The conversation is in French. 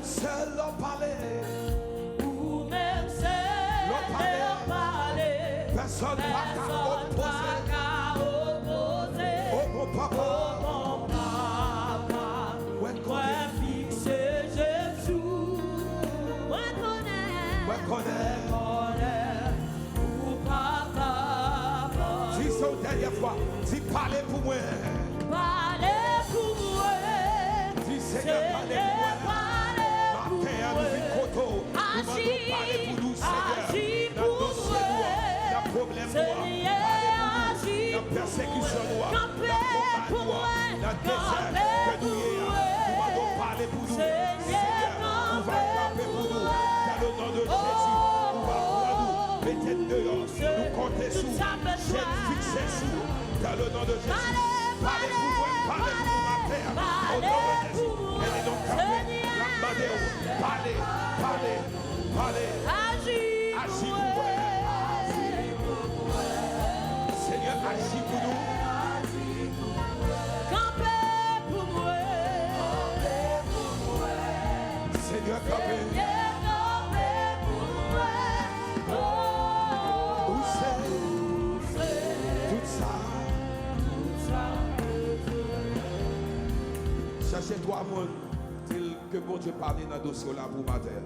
seul l'on parlait. Ou même seul L'on parlait. Personne n'a qu'à opposer. Oh mon papa. Ouais, dis ça une dernière fois. Dis parlez pour moi. Dis Seigneur, parlez pour moi. Matin à nous, Koto. Nous demandons parler pour nous, Seigneur. Dans nos dossiers, dans le problème, dans la persécution, dans le combat, dans le désert que nous y Nous demandons parler pour nous. Seigneur, on va camper pour nous. Dans le nom de Jésus, on va voir nous. Mettez dehors, nous comptez sous. J'ai fixé sous. Dans le nom de Jésus. Parlez pour moi, parlez pour ma terre. Au nom de Jésus. Elle est donc campée. Parlez, parlez, parlez. Agis pour moi. Seigneur, agis pour nous. Seigneur, campez. Où c'est tout ça? Cherchez toi, mon, que bon Dieu parle dans le dossier là pour ma terre.